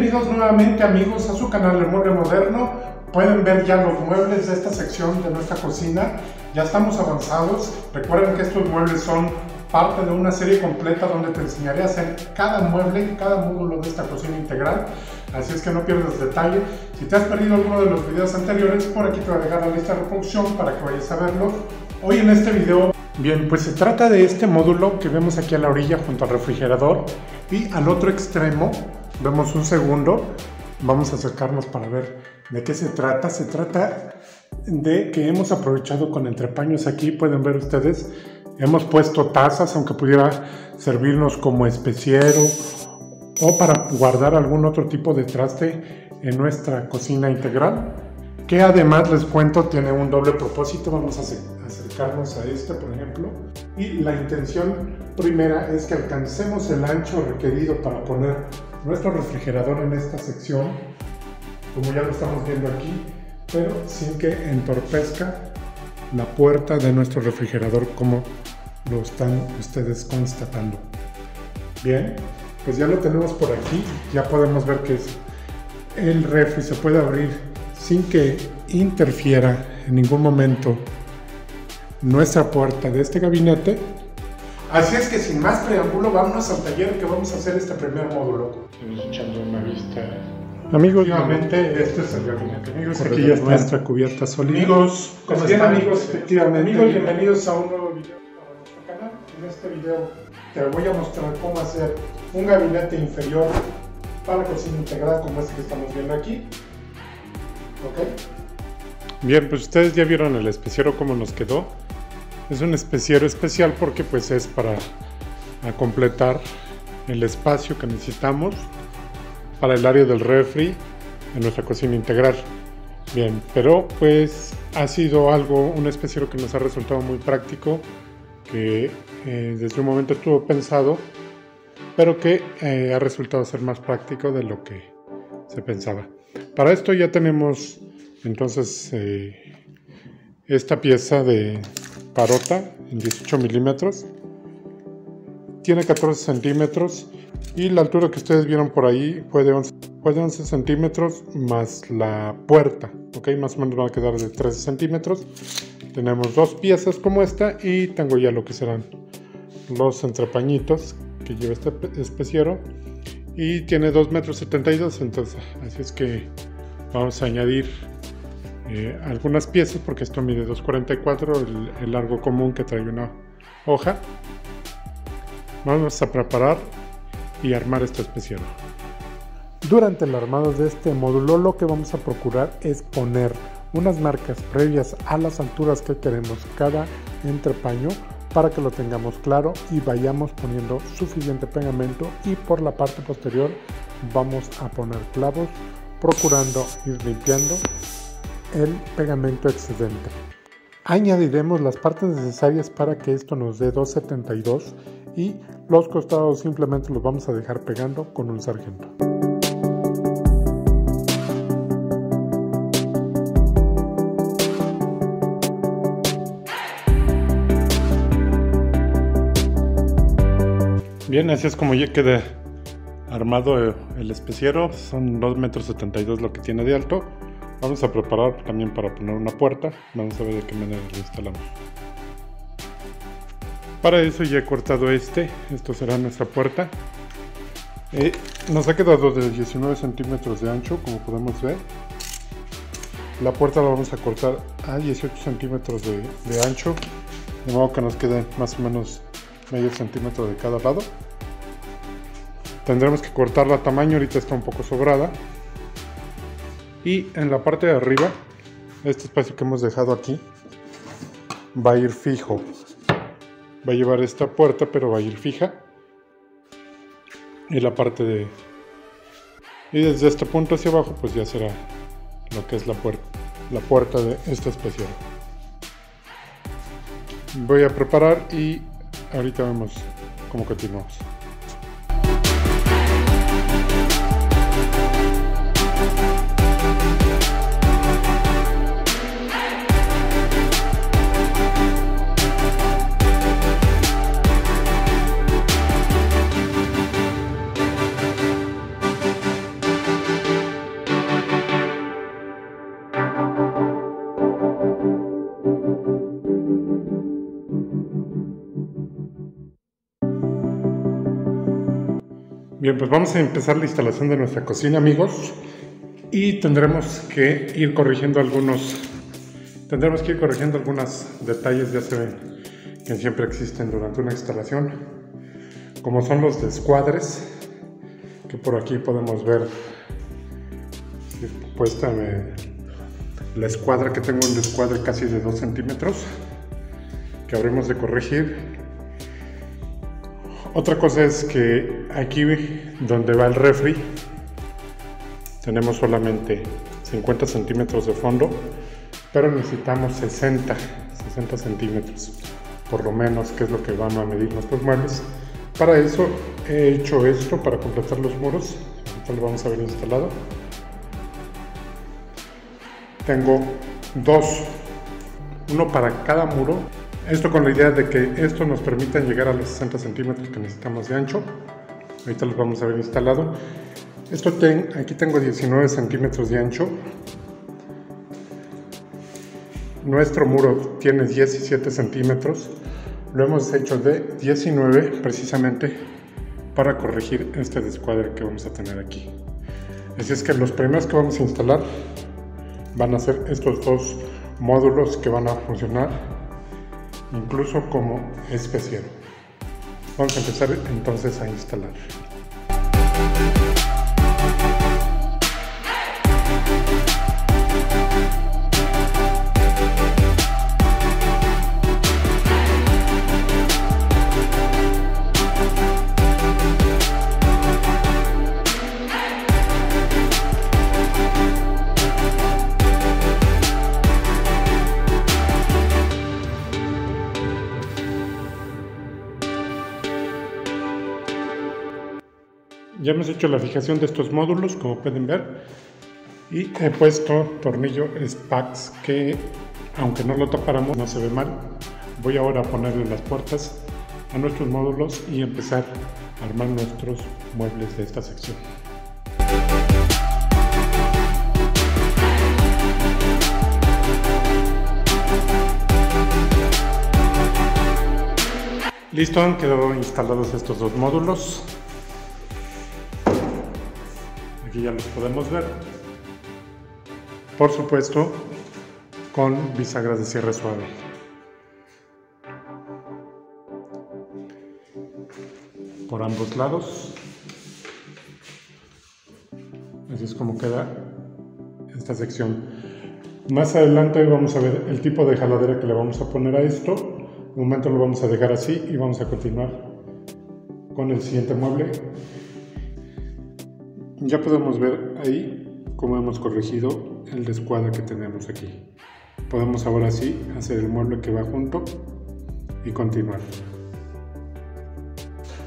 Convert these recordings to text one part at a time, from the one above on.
Bienvenidos nuevamente, amigos, a su canal El Mueble Moderno. Pueden ver ya los muebles de esta sección de nuestra cocina. Ya estamos avanzados. Recuerden que estos muebles son parte de una serie completa donde te enseñaré a hacer cada mueble, cada módulo de esta cocina integral. Así es que no pierdas detalle. Si te has perdido alguno de los videos anteriores, por aquí te voy a dejar la lista de reproducción para que vayas a verlo. Hoy en este video, bien, pues se trata de este módulo que vemos aquí a la orilla junto al refrigerador, y al otro extremo vemos un segundo. Vamos a acercarnos para ver de qué se trata. Se trata de que hemos aprovechado con entrepaños aquí, pueden ver ustedes, hemos puesto tazas, aunque pudiera servirnos como especiero o para guardar algún otro tipo de traste en nuestra cocina integral, que además les cuento tiene un doble propósito. Vamos a acercarnos a este, por ejemplo, y la intención primera es que alcancemos el ancho requerido para poner nuestro refrigerador en esta sección, como ya lo estamos viendo aquí, pero sin que entorpezca la puerta de nuestro refrigerador, como lo están ustedes constatando. Bien, pues ya lo tenemos por aquí. Ya podemos ver que el refri se puede abrir sin que interfiera en ningún momento nuestra puerta de este gabinete. Así es que sin más preámbulo, vámonos al taller que vamos a hacer este primer módulo. Estamos echando una vista. Amigos, efectivamente, este es el gabinete. Amigos, aquí ya está nuestra cubierta sólida. Amigos, ¿cómo están? Amigos, efectivamente. Amigos, bienvenidos a un nuevo video para nuestro canal. En este video te voy a mostrar cómo hacer un gabinete inferior para cocina integral como este que estamos viendo aquí. ¿Ok? Bien, pues ustedes ya vieron el especiero cómo nos quedó. Es un especiero especial porque pues es para completar el espacio que necesitamos para el área del refri en nuestra cocina integral. Bien, pero pues ha sido un especiero que nos ha resultado muy práctico, que desde un momento estuvo pensado, pero que ha resultado ser más práctico de lo que se pensaba. Para esto ya tenemos entonces esta pieza de parota en 18 milímetros, tiene 14 centímetros y la altura que ustedes vieron por ahí fue de 11 centímetros más la puerta, ok, más o menos va a quedar de 13 centímetros. Tenemos dos piezas como esta y tengo ya lo que serán los entrepañitos que lleva este especiero, y tiene 2,72 metros, entonces así es que vamos a añadir algunas piezas porque esto mide 2,44, el largo común que trae una hoja. Vamos a preparar y armar este especiero. Durante el armado de este módulo lo que vamos a procurar es poner unas marcas previas a las alturas que queremos cada entrepaño para que lo tengamos claro y vayamos poniendo suficiente pegamento, y por la parte posterior vamos a poner clavos procurando ir limpiando el pegamento excedente. Añadiremos las partes necesarias para que esto nos dé 2,72 y los costados simplemente los vamos a dejar pegando con un sargento. Bien, así es como ya queda armado el especiero. Son 2,72 metros lo que tiene de alto. Vamos a preparar también para poner una puerta. Vamos a ver de qué manera lo instalamos. Para eso ya he cortado esto será nuestra puerta. Nos ha quedado de 19 centímetros de ancho, como podemos ver. La puerta la vamos a cortar a 18 centímetros de ancho, de modo que nos quede más o menos medio centímetro de cada lado. Tendremos que cortarla a tamaño, ahorita está un poco sobrada. Y en la parte de arriba, este espacio que hemos dejado aquí va a ir fijo. Va a llevar esta puerta, pero va a ir fija. Y la parte y desde este punto hacia abajo, pues ya será lo que es la puerta de este especiero. Voy a preparar y ahorita vemos cómo continuamos. Bien, pues vamos a empezar la instalación de nuestra cocina, amigos, y tendremos que ir corrigiendo algunos detalles, ya se ven, que siempre existen durante una instalación, como son los descuadres, que por aquí podemos ver puesta la escuadra, que tengo un descuadre casi de 2 centímetros que habremos de corregir. Otra cosa es que aquí donde va el refri tenemos solamente 50 centímetros de fondo, pero necesitamos 60 centímetros por lo menos, que es lo que van a medir nuestros muebles. Para eso he hecho esto, para completar los muros. Ahorita lo vamos a ver instalado. Tengo uno para cada muro. Esto con la idea de que esto nos permita llegar a los 60 centímetros que necesitamos de ancho. Ahorita los vamos a ver instalado. Aquí tengo 19 centímetros de ancho. Nuestro muro tiene 17 centímetros. Lo hemos hecho de 19 precisamente para corregir este descuadre que vamos a tener aquí. Así es que los primeros que vamos a instalar van a ser estos dos módulos que van a funcionar incluso como especiero. Vamos a empezar entonces a instalar. Ya hemos hecho la fijación de estos módulos, como pueden ver, y he puesto tornillo Spax que, aunque no lo tapáramos, no se ve mal. Voy ahora a ponerle las puertas a nuestros módulos y empezar a armar nuestros muebles de esta sección. Listo, han quedado instalados estos dos módulos. Aquí ya los podemos ver, por supuesto con bisagras de cierre suave. Por ambos lados. Así es como queda esta sección. Más adelante vamos a ver el tipo de jaladera que le vamos a poner a esto. De momento lo vamos a dejar así y vamos a continuar con el siguiente mueble. Ya podemos ver ahí cómo hemos corregido el descuadre que tenemos aquí. Podemos ahora sí hacer el mueble que va junto y continuar.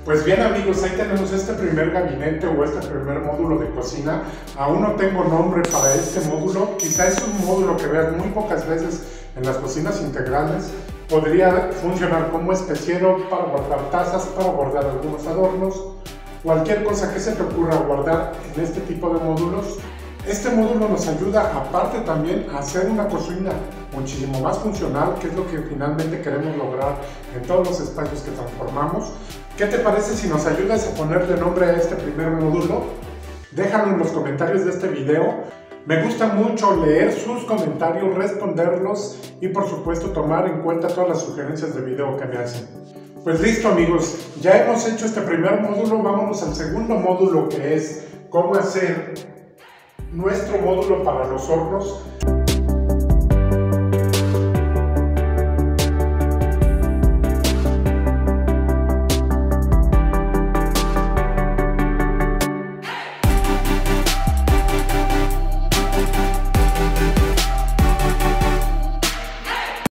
Pues bien, amigos, ahí tenemos este primer gabinete o este primer módulo de cocina. Aún no tengo nombre para este módulo. Quizá es un módulo que veas muy pocas veces en las cocinas integrales. Podría funcionar como especiero para guardar tazas, para guardar algunos adornos. Cualquier cosa que se te ocurra guardar en este tipo de módulos. Este módulo nos ayuda, aparte también, a hacer una cocina muchísimo más funcional, que es lo que finalmente queremos lograr en todos los espacios que transformamos. ¿Qué te parece si nos ayudas a ponerle nombre a este primer módulo? Déjalo en los comentarios de este video. Me gusta mucho leer sus comentarios, responderlos y por supuesto tomar en cuenta todas las sugerencias de video que me hacen. Pues listo, amigos, ya hemos hecho este primer módulo. Vámonos al segundo módulo, que es cómo hacer nuestro módulo para los hornos.